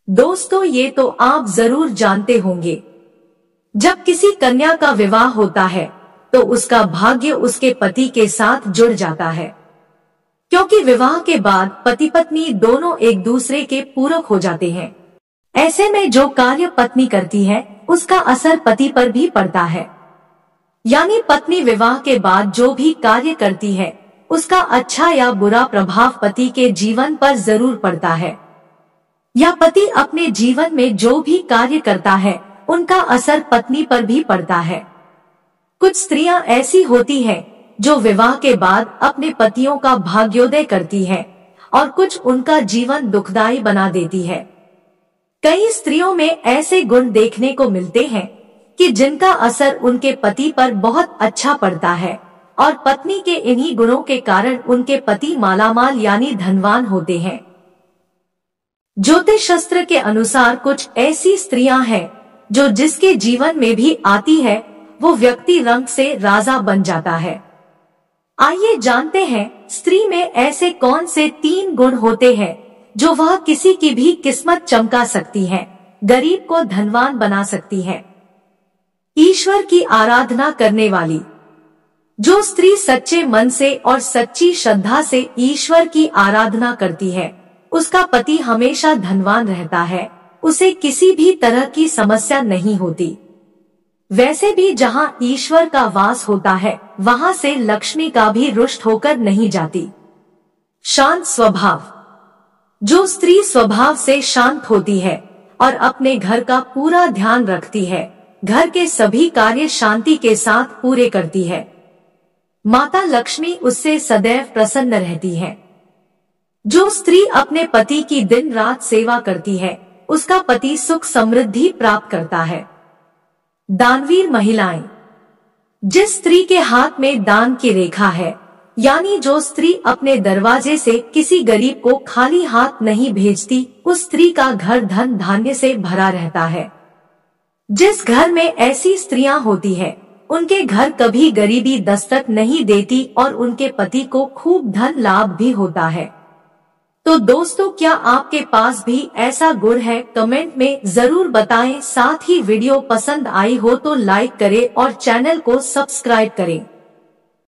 दोस्तों, ये तो आप जरूर जानते होंगे, जब किसी कन्या का विवाह होता है तो उसका भाग्य उसके पति के साथ जुड़ जाता है, क्योंकि विवाह के बाद पति पत्नी दोनों एक दूसरे के पूरक हो जाते हैं। ऐसे में जो कार्य पत्नी करती है उसका असर पति पर भी पड़ता है, यानी पत्नी विवाह के बाद जो भी कार्य करती है उसका अच्छा या बुरा प्रभाव पति के जीवन पर जरूर पड़ता है, या पति अपने जीवन में जो भी कार्य करता है उनका असर पत्नी पर भी पड़ता है। कुछ स्त्रियां ऐसी होती हैं जो विवाह के बाद अपने पतियों का भाग्योदय करती हैं और कुछ उनका जीवन दुखदायी बना देती है। कई स्त्रियों में ऐसे गुण देखने को मिलते हैं कि जिनका असर उनके पति पर बहुत अच्छा पड़ता है और पत्नी के इन्हीं गुणों के कारण उनके पति मालामाल यानी धनवान होते हैं। ज्योतिष शास्त्र के अनुसार कुछ ऐसी स्त्रियां हैं जो जिसके जीवन में भी आती है वो व्यक्ति रंग से राजा बन जाता है। आइए जानते हैं स्त्री में ऐसे कौन से 3 गुण होते हैं जो वह किसी की भी किस्मत चमका सकती है, गरीब को धनवान बना सकती है। ईश्वर की आराधना करने वाली। जो स्त्री सच्चे मन से और सच्ची श्रद्धा से ईश्वर की आराधना करती है उसका पति हमेशा धनवान रहता है, उसे किसी भी तरह की समस्या नहीं होती। वैसे भी जहाँ ईश्वर का वास होता है वहाँ से लक्ष्मी का भी रुष्ट होकर नहीं जाती। शांत स्वभाव। जो स्त्री स्वभाव से शांत होती है और अपने घर का पूरा ध्यान रखती है, घर के सभी कार्य शांति के साथ पूरे करती है, माता लक्ष्मी उससे सदैव प्रसन्न रहती है। जो स्त्री अपने पति की दिन रात सेवा करती है उसका पति सुख समृद्धि प्राप्त करता है। दानवीर महिलाएं। जिस स्त्री के हाथ में दान की रेखा है, यानी जो स्त्री अपने दरवाजे से किसी गरीब को खाली हाथ नहीं भेजती, उस स्त्री का घर धन धान्य से भरा रहता है। जिस घर में ऐसी स्त्रियां होती है उनके घर कभी गरीबी दस्तक नहीं देती और उनके पति को खूब धन लाभ भी होता है। तो दोस्तों, क्या आपके पास भी ऐसा गुण है? कमेंट में जरूर बताएं। साथ ही वीडियो पसंद आई हो तो लाइक करें और चैनल को सब्सक्राइब करें।